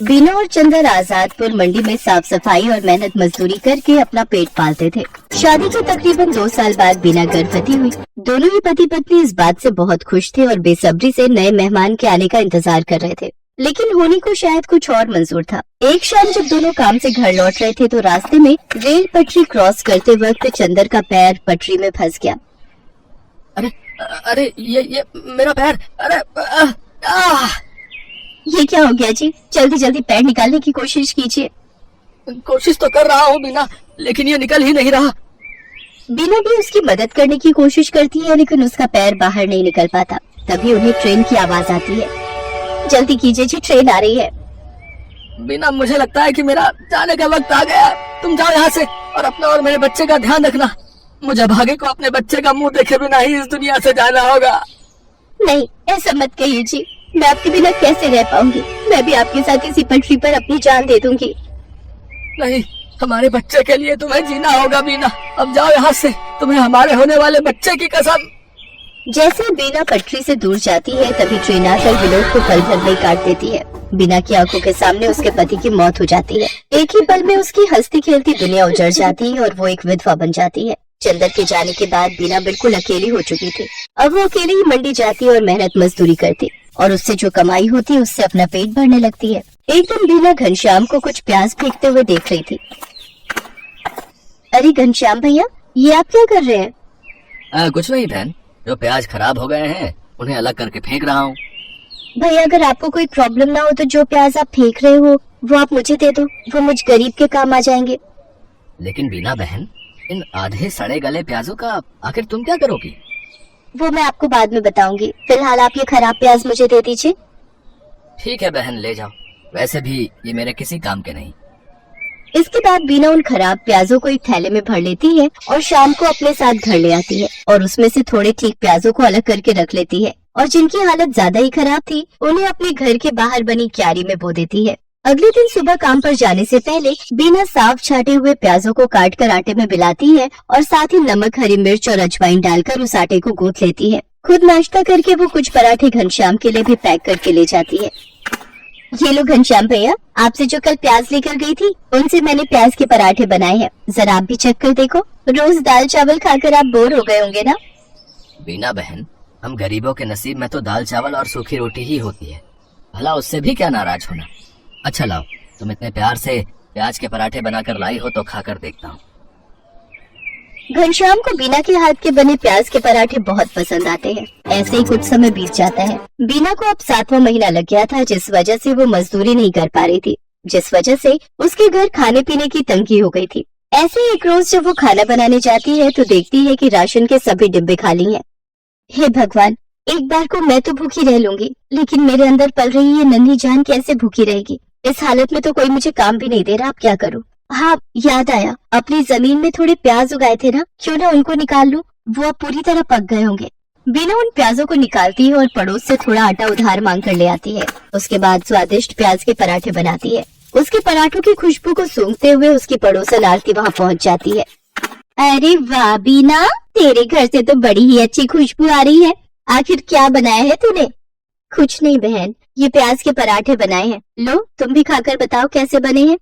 बीना और चंदर आजादपुर मंडी में साफ सफाई और मेहनत मजदूरी करके अपना पेट पालते थे। शादी के तकरीबन 2 साल बाद बीना गर्भवती हुई। दोनों ही पति पत्नी इस बात से बहुत खुश थे और बेसब्री से नए मेहमान के आने का इंतजार कर रहे थे, लेकिन होनी को शायद कुछ और मंजूर था। एक शाम जब दोनों काम से घर लौट रहे थे तो रास्ते में रेल पटरी क्रॉस करते वक्त चंदर का पैर पटरी में फंस गया। अरे अरे ये मेरा पैर, अरे ये क्या हो गया जी? जल्दी जल्दी पैर निकालने की कोशिश कीजिए। कोशिश तो कर रहा हूँ बीना, लेकिन ये निकल ही नहीं रहा। बीना भी उसकी मदद करने की कोशिश करती है, लेकिन उसका पैर बाहर नहीं निकल पाता। तभी उन्हें ट्रेन की आवाज आती है। जल्दी कीजिए जी, ट्रेन आ रही है। बीना, मुझे लगता है कि मेरा जाने का वक्त आ गया। तुम जाओ यहाँ से और अपना और मेरे बच्चे का ध्यान रखना। मुझे भागे को अपने बच्चे का मुंह देखे बिना ही इस दुनिया से जाना होगा। नहीं, ऐसा मत कहिए जी, मैं आपके बिना कैसे रह पाऊंगी? मैं भी आपके साथ इसी पटरी पर अपनी जान दे दूंगी। नहीं, हमारे बच्चे के लिए तुम्हें जीना होगा बीना। अब जाओ यहाँ से, तुम्हें हमारे होने वाले बच्चे की कसम। जैसे बीना पटरी से दूर जाती है तभी ट्रेन आकर विनोद को पल भर में काट देती है। बीना की आंखों के सामने उसके पति की मौत हो जाती है। एक ही पल में उसकी हंसती खेलती दुनिया उजड़ जाती है और वो एक विधवा बन जाती है। चंदर के जाने के बाद बीना बिल्कुल अकेली हो चुकी थी। अब वो अकेली ही मंडी जाती और मेहनत मजदूरी करती और उससे जो कमाई होती उससे अपना पेट भरने लगती है। एक दिन बीना घनश्याम को कुछ प्याज फेंकते हुए देख रही थी। अरे घनश्याम भैया, ये आप क्या कर रहे हैं? कुछ नहीं बहन, जो प्याज खराब हो गए हैं उन्हें अलग करके फेंक रहा हूँ। भैया, अगर आपको कोई प्रॉब्लम ना हो तो जो प्याज आप फेंक रहे हो वो आप मुझे दे दो, वो मुझ गरीब के काम आ जाएंगे। लेकिन बीना बहन, इन आधे सड़े गले प्याजों का आखिर तुम क्या करोगी? वो मैं आपको बाद में बताऊंगी। फिलहाल आप ये खराब प्याज मुझे दे दीजिए। ठीक है बहन, ले जाओ। वैसे भी ये मेरे किसी काम के नहीं। इसके बाद बीना उन खराब प्याजों को एक थैले में भर लेती है और शाम को अपने साथ घर ले आती है और उसमें से थोड़े ठीक प्याजों को अलग करके रख लेती है और जिनकी हालत ज्यादा ही खराब थी उन्हें अपने घर के बाहर बनी क्यारी में बो देती है। अगले दिन सुबह काम पर जाने से पहले बीना साफ छाटे हुए प्याजों को काट कर आटे में मिलाती है और साथ ही नमक, हरी मिर्च और अजवाइन डालकर उस आटे को गूंथ लेती है। खुद नाश्ता करके वो कुछ पराठे घनश्याम के लिए भी पैक करके ले जाती है। ये लो घनश्याम भैया, आपसे जो कल प्याज लेकर गई थी उनसे मैंने प्याज के पराठे बनाए हैं, जरा आप भी चख कर देखो। रोज दाल चावल खाकर आप बोर हो गए होंगे ना? बीना बहन, हम गरीबों के नसीब में तो दाल चावल और सूखी रोटी ही होती है, भला उससे भी क्या नाराज होना। अच्छा लाओ, तुम इतने प्यार से प्याज के पराठे बनाकर लाई हो तो खाकर देखता हूँ। घनश्याम को बीना के हाथ के बने प्याज के पराठे बहुत पसंद आते हैं। ऐसे ही कुछ समय बीत जाता है। बीना को अब 7वां महीना लग गया था, जिस वजह से वो मजदूरी नहीं कर पा रही थी, जिस वजह से उसके घर खाने पीने की तंगी हो गई थी। ऐसे ही एक रोज जब वो खाना बनाने जाती है तो देखती है कि राशन के सभी डिब्बे खाली हैं। हे भगवान, एक बार को मैं तो भूखी रह लूंगी, लेकिन मेरे अंदर पल रही ये नन्ही जान कैसे भूखी रहेगी? इस हालत में तो कोई मुझे काम भी नहीं दे रहा, अब क्या करूं? हाँ, याद आया, अपनी जमीन में थोड़े प्याज उगाए थे ना, क्यों ना उनको निकाल लूं, वो अब पूरी तरह पक गए होंगे। बीना उन प्याजों को निकालती है और पड़ोस से थोड़ा आटा उधार मांग कर ले आती है। उसके बाद स्वादिष्ट प्याज के पराठे बनाती है। उसके पराठों की खुशबू को सूंघते हुए उसकी पड़ोसन आरती वहाँ पहुँच जाती है। अरे वाह बीना, तेरे घर से तो बड़ी ही अच्छी खुशबू आ रही है। आखिर क्या बनाया है तूने? कुछ नहीं बहन, ये प्याज के पराठे बनाए हैं। लो, तुम भी खाकर बताओ कैसे बने हैं।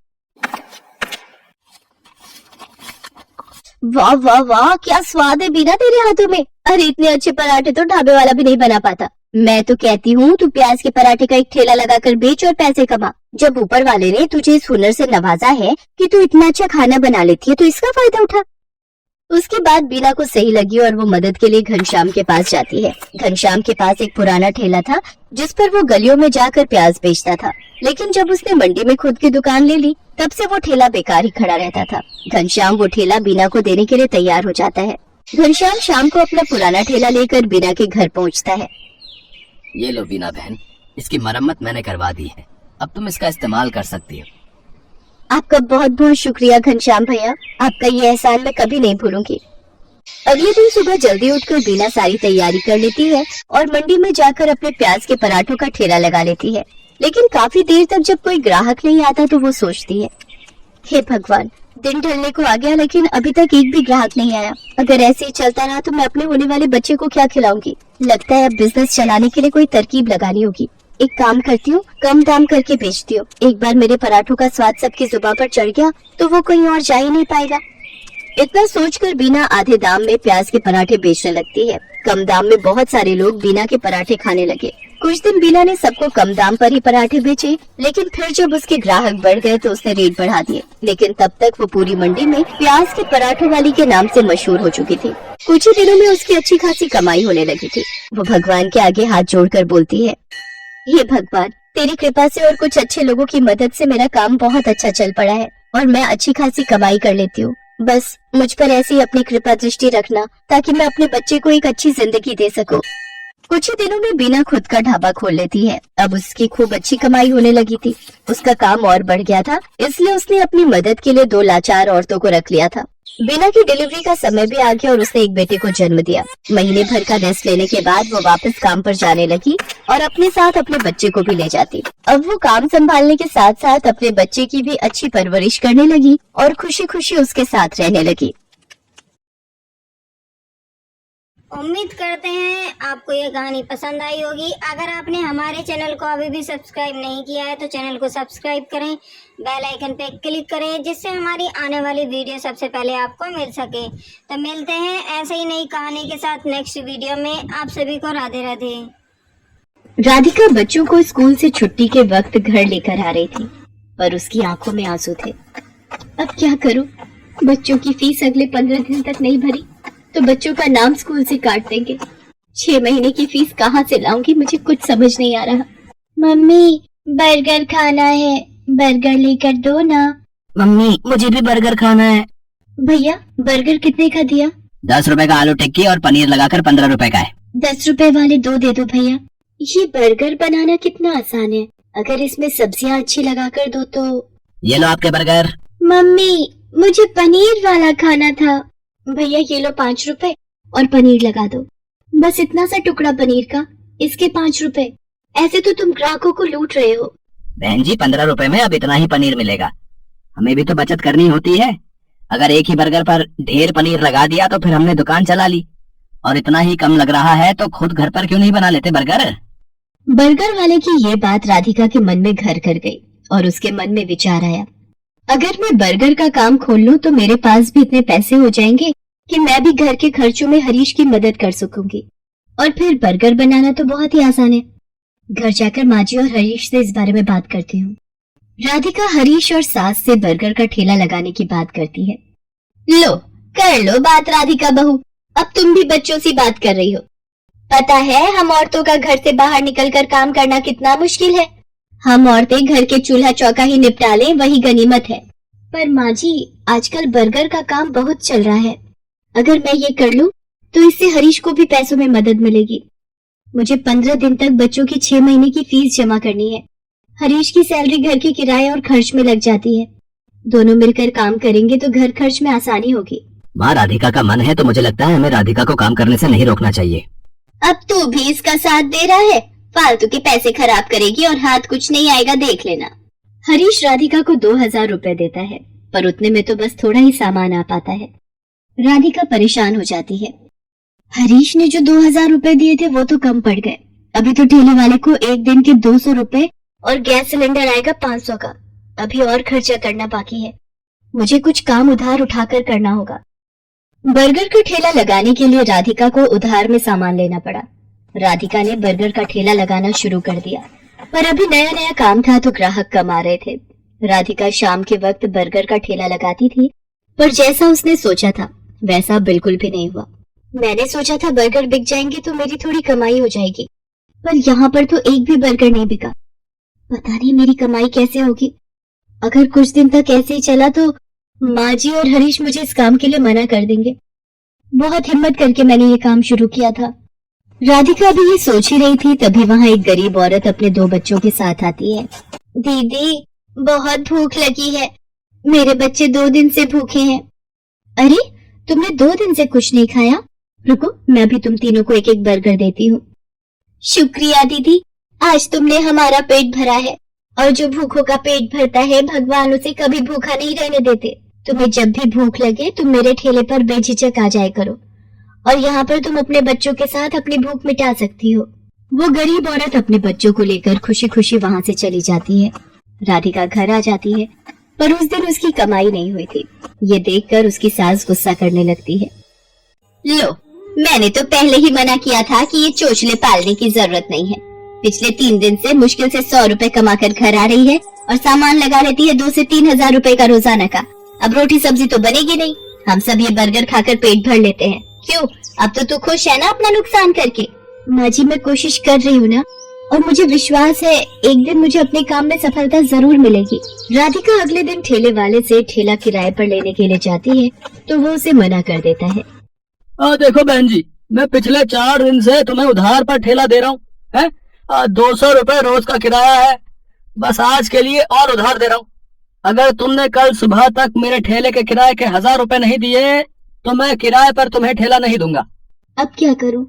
वाह वाह वाह, क्या स्वाद है बीना तेरे हाथों में। अरे इतने अच्छे पराठे तो ढाबे वाला भी नहीं बना पाता। मैं तो कहती हूँ तू प्याज के पराठे का एक ठेला लगाकर बेच और पैसे कमा। जब ऊपर वाले ने तुझे इस हुनर से नवाजा है कि तू इतना अच्छा खाना बना लेती है तो इसका फायदा उठा। उसके बाद बीना को सही लगी और वो मदद के लिए घनश्याम के पास जाती है। घनश्याम के पास एक पुराना ठेला था जिस पर वो गलियों में जाकर प्याज बेचता था, लेकिन जब उसने मंडी में खुद की दुकान ले ली तब से वो ठेला बेकार ही खड़ा रहता था। घनश्याम वो ठेला बीना को देने के लिए तैयार हो जाता है। घनश्याम शाम को अपना पुराना ठेला लेकर बीना के घर पहुँचता है। ये लो बीना बहन, इसकी मरम्मत मैंने करवा दी है, अब तुम इसका इस्तेमाल कर सकती हो। आपका बहुत बहुत शुक्रिया घनश्याम भैया, आपका ये एहसान मैं कभी नहीं भूलूंगी। अगले दिन सुबह जल्दी उठकर बीना सारी तैयारी कर लेती है और मंडी में जाकर अपने प्याज के पराठों का ठेला लगा लेती है। लेकिन काफी देर तक जब कोई ग्राहक नहीं आता तो वो सोचती है, हे भगवान, दिन ढलने को आ गया लेकिन अभी तक एक भी ग्राहक नहीं आया। अगर ऐसे ही चलता रहा तो मैं अपने होने वाले बच्चे को क्या खिलाऊंगी? लगता है अब बिजनेस चलाने के लिए कोई तरकीब लगानी होगी। एक काम करती हूँ, कम दाम करके बेचती हूँ। एक बार मेरे पराठों का स्वाद सबकी जुबान पर चढ़ गया तो वो कहीं और जा ही नहीं पाएगा। इतना सोचकर बीना आधे दाम में प्याज के पराठे बेचने लगती है। कम दाम में बहुत सारे लोग बीना के पराठे खाने लगे। कुछ दिन बीना ने सबको कम दाम पर ही पराठे बेचे, लेकिन फिर जब उसके ग्राहक बढ़ गए तो उसने रेट बढ़ा दिए। लेकिन तब तक वो पूरी मंडी में प्याज के पराठों वाली के नाम से मशहूर हो चुकी थी। कुछ ही दिनों में उसकी अच्छी खासी कमाई होने लगी थी। वो भगवान के आगे हाथ जोड़कर बोलती है, हे भगवान, तेरी कृपा से और कुछ अच्छे लोगों की मदद से मेरा काम बहुत अच्छा चल पड़ा है और मैं अच्छी खासी कमाई कर लेती हूँ। बस मुझ पर ऐसी ही अपनी कृपा दृष्टि रखना ताकि मैं अपने बच्चे को एक अच्छी जिंदगी दे सकूं। कुछ ही दिनों में बीना खुद का ढाबा खोल लेती है। अब उसकी खूब अच्छी कमाई होने लगी थी। उसका काम और बढ़ गया था, इसलिए उसने अपनी मदद के लिए 2 लाचार औरतों को रख लिया था। बीना की डिलीवरी का समय भी आ गया और उसने एक बेटे को जन्म दिया। महीने भर का रेस्ट लेने के बाद वो वापस काम पर जाने लगी और अपने साथ अपने बच्चे को भी ले जाती। अब वो काम संभालने के साथ साथ अपने बच्चे की भी अच्छी परवरिश करने लगी और खुशी खुशी उसके साथ रहने लगी। उम्मीद करते हैं आपको ये कहानी पसंद आई होगी। अगर आपने हमारे चैनल को अभी भी सब्सक्राइब नहीं किया है तो चैनल को सब्सक्राइब करें, बेल आइकन पे क्लिक करें जिससे हमारी आने वाली वीडियो सबसे पहले आपको मिल सके। तो मिलते हैं ऐसे ही नई कहानी के साथ नेक्स्ट वीडियो में। आप सभी को राधे राधे। राधिका बच्चों को स्कूल से छुट्टी के वक्त घर लेकर आ रही थी, पर उसकी आंखों में आंसू थे। अब क्या करूं? बच्चों की फीस अगले 15 दिन तक नहीं भरी तो बच्चों का नाम स्कूल से काट देंगे। 6 महीने की फीस कहाँ से लाऊंगी? मुझे कुछ समझ नहीं आ रहा। मम्मी, बर्गर खाना है, बर्गर लेकर दो ना। मम्मी, मुझे भी बर्गर खाना है। भैया, बर्गर कितने का दिया? 10 रुपए का आलू टिक्की और पनीर लगाकर 15 रुपए का है। 10 रुपए वाले 2 दे दो भैया। ये बर्गर बनाना कितना आसान है, अगर इसमें सब्जियां अच्छी लगाकर दो तो। ये लो आपके बर्गर। मम्मी, मुझे पनीर वाला खाना था। भैया, ये लो 5 रुपए और पनीर लगा दो। बस इतना सा टुकड़ा पनीर का, इसके 5 रुपए। ऐसे तो तुम ग्राहकों को लूट रहे हो। बहन जी, 15 रुपए में अब इतना ही पनीर मिलेगा। हमें भी तो बचत करनी होती है। अगर एक ही बर्गर पर ढेर पनीर लगा दिया तो फिर हमने दुकान चला ली। और इतना ही कम लग रहा है तो खुद घर पर क्यों नहीं बना लेते बर्गर? बर्गर वाले की ये बात राधिका के मन में घर कर गई और उसके मन में विचार आया, अगर मैं बर्गर का काम खोल लूं तो मेरे पास भी इतने पैसे हो जाएंगे कि मैं भी घर के खर्चों में हरीश की मदद कर सकूंगी। और फिर बर्गर बनाना तो बहुत ही आसान है। घर जाकर माजी और हरीश से इस बारे में बात करती हूँ। राधिका हरीश और सास से बर्गर का ठेला लगाने की बात करती है। लो, कर लो बात राधिका बहू, अब तुम भी बच्चों से बात कर रही हो। पता है हम औरतों का घर से बाहर निकलकर काम करना कितना मुश्किल है। हम औरतें घर के चूल्हा चौका ही निपटा लें, वही गनीमत है। पर माँ जी, आजकल बर्गर का काम बहुत चल रहा है। अगर मैं ये कर लूं तो इससे हरीश को भी पैसों में मदद मिलेगी। मुझे 15 दिन तक बच्चों की 6 महीने की फीस जमा करनी है। हरीश की सैलरी घर के किराए और खर्च में लग जाती है। दोनों मिलकर काम करेंगे तो घर खर्च में आसानी होगी। माँ, राधिका का मन है तो मुझे लगता है हमें राधिका को काम करने से नहीं रोकना चाहिए। अब तू भी इसका साथ दे रहा है? फालतू के पैसे खराब करेगी और हाथ कुछ नहीं आएगा, देख लेना। हरीश राधिका को 2000 रुपए देता है, पर उतने में तो बस थोड़ा ही सामान आ पाता है। राधिका परेशान हो जाती है। हरीश ने जो 2000 रुपए दिए थे वो तो कम पड़ गए। अभी तो ठेले वाले को एक दिन के 200 रुपए और गैस सिलेंडर आएगा 500 का। अभी और खर्चा करना बाकी है। मुझे कुछ काम उधार उठाकर करना होगा। बर्गर का ठेला लगाने के लिए राधिका को उधार में सामान लेना पड़ा। राधिका ने बर्गर का ठेला लगाना शुरू कर दिया, पर अभी नया नया काम था तो ग्राहक कम आ रहे थे। राधिका शाम के वक्त बर्गर का ठेला लगाती थी, पर जैसा उसने सोचा था वैसा बिल्कुल भी नहीं हुआ। मैंने सोचा था बर्गर बिक जाएंगे तो मेरी थोड़ी कमाई हो जाएगी, पर यहाँ पर तो एक भी बर्गर नहीं बिका। पता नहीं मेरी कमाई कैसे होगी। अगर कुछ दिन तक ऐसे ही चला तो माँ जी और हरीश मुझे इस काम के लिए मना कर देंगे। बहुत हिम्मत करके मैंने ये काम शुरू किया था। राधिका अभी ये सोच ही रही थी, तभी वहाँ एक गरीब औरत अपने 2 बच्चों के साथ आती है। दीदी, बहुत भूख लगी है, मेरे बच्चे 2 दिन से भूखे हैं। अरे, तुमने 2 दिन से कुछ नहीं खाया? रुको, मैं भी तुम तीनों को एक एक बर्गर देती हूँ। शुक्रिया दीदी, आज तुमने हमारा पेट भरा है, और जो भूखों का पेट भरता है भगवान उसे कभी भूखा नहीं रहने देते। तुम्हें जब भी भूख लगे तुम मेरे ठेले पर बेझिझक आ जाया करो, और यहाँ पर तुम अपने बच्चों के साथ अपनी भूख मिटा सकती हो। वो गरीब औरत अपने बच्चों को लेकर खुशी खुशी वहाँ से चली जाती है। राधिका घर आ जाती है, पर उस दिन उसकी कमाई नहीं हुई थी। ये देखकर उसकी सास गुस्सा करने लगती है। लो, मैंने तो पहले ही मना किया था कि ये चोचले पालने की जरूरत नहीं है। पिछले 3 दिन से मुश्किल से 100 रुपए कमा कर घर आ रही है और सामान लगा लेती है 2 से 3 हजार रुपए का रोजाना का। अब रोटी सब्जी तो बनेगी नहीं, हम सब ये बर्गर खाकर पेट भर लेते हैं। क्यों, अब तो तू खुश है ना अपना नुकसान करके? माँ जी, मैं कोशिश कर रही हूँ ना, और मुझे विश्वास है एक दिन मुझे अपने काम में सफलता जरूर मिलेगी। राधिका अगले दिन ठेले वाले से ठेला किराए पर लेने के लिए जाती है, तो वो उसे मना कर देता है। देखो बहन जी, मैं पिछले 4 दिन से तुम्हें उधार पर ठेला दे रहा हूँ, है 200 रुपए रोज का किराया है, बस आज के लिए और उधार दे रहा हूँ। अगर तुमने कल सुबह तक मेरे ठेले के किराए के 1000 रुपए नहीं दिए तो मैं किराए पर तुम्हें ठेला नहीं दूंगा। अब क्या करूं?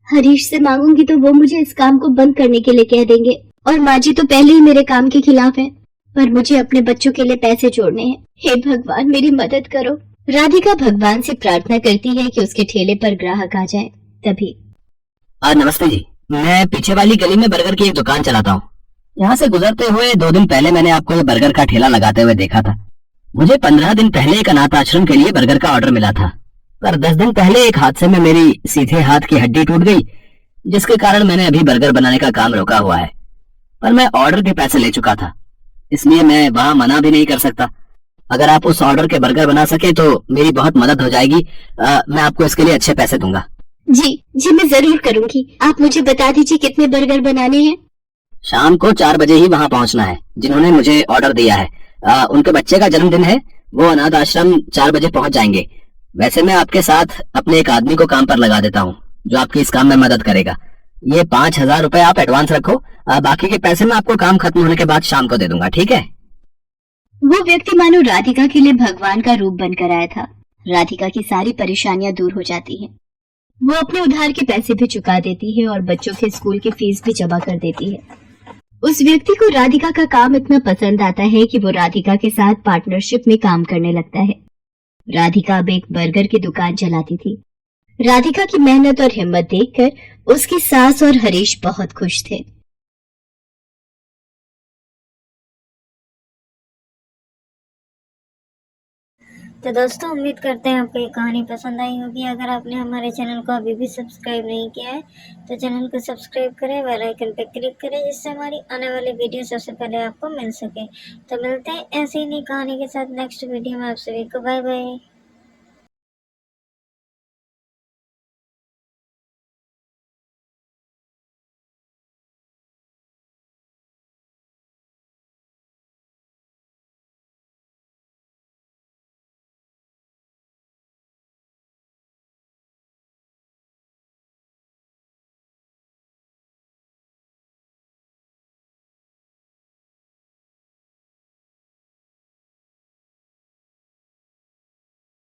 हरीश से मांगूंगी तो वो मुझे इस काम को बंद करने के लिए कह देंगे, और माँ जी तो पहले ही मेरे काम के खिलाफ है, पर मुझे अपने बच्चों के लिए पैसे जोड़ने हैं। हे भगवान, मेरी मदद करो। राधिका भगवान से प्रार्थना करती है कि उसके ठेले पर ग्राहक आ जाए। तभी नमस्ते जी, मैं पीछे वाली गली में बर्गर की एक दुकान चलाता हूँ। यहाँ से गुजरते हुए 2 दिन पहले मैंने आपको ये बर्गर का ठेला लगाते हुए देखा था। मुझे 15 दिन पहले एक अनाथ आश्रम के लिए बर्गर का ऑर्डर मिला था, पर 10 दिन पहले एक हादसे में मेरी सीधे हाथ की हड्डी टूट गई, जिसके कारण मैंने अभी बर्गर बनाने का काम रोका हुआ है। पर मैं ऑर्डर के पैसे ले चुका था, इसलिए मैं वहाँ मना भी नहीं कर सकता। अगर आप उस ऑर्डर के बर्गर बना सके तो मेरी बहुत मदद हो जाएगी। मैं आपको इसके लिए अच्छे पैसे दूंगा। जी, मैं जरूर करूंगी। आप मुझे बता दीजिए कितने बर्गर बनाने हैं। शाम को 4 बजे ही वहाँ पहुँचना है। जिन्होंने मुझे ऑर्डर दिया है उनके बच्चे का जन्मदिन है, वो अनाथ आश्रम 4 बजे पहुँच जाएंगे। वैसे मैं आपके साथ अपने एक आदमी को काम पर लगा देता हूँ जो आपकी इस काम में मदद करेगा। ये 5000 रुपए आप एडवांस रखो, बाकी के पैसे मैं आपको काम खत्म होने के बाद शाम को दे दूंगा, ठीक है? वो व्यक्ति मानो राधिका के लिए भगवान का रूप बनकर आया था। राधिका की सारी परेशानियां दूर हो जाती हैं। वो अपने उधार के पैसे भी चुका देती है और बच्चों के स्कूल की फीस भी जमा कर देती है। उस व्यक्ति को राधिका का काम इतना पसंद आता है कि वो राधिका के साथ पार्टनरशिप में काम करने लगता है। राधिका अब एक बर्गर की दुकान चलाती थी। राधिका की मेहनत और हिम्मत देखकर उसकी सास और हरीश बहुत खुश थे। तो दोस्तों, उम्मीद करते हैं आपको ये कहानी पसंद आई होगी। अगर आपने हमारे चैनल को अभी भी सब्सक्राइब नहीं किया है तो चैनल को सब्सक्राइब करें, बेल आइकन पर क्लिक करें, जिससे हमारी आने वाली वीडियो सबसे पहले आपको मिल सके। तो मिलते हैं ऐसे ही नई कहानी के साथ नेक्स्ट वीडियो में। आप सभी को बाय बाय।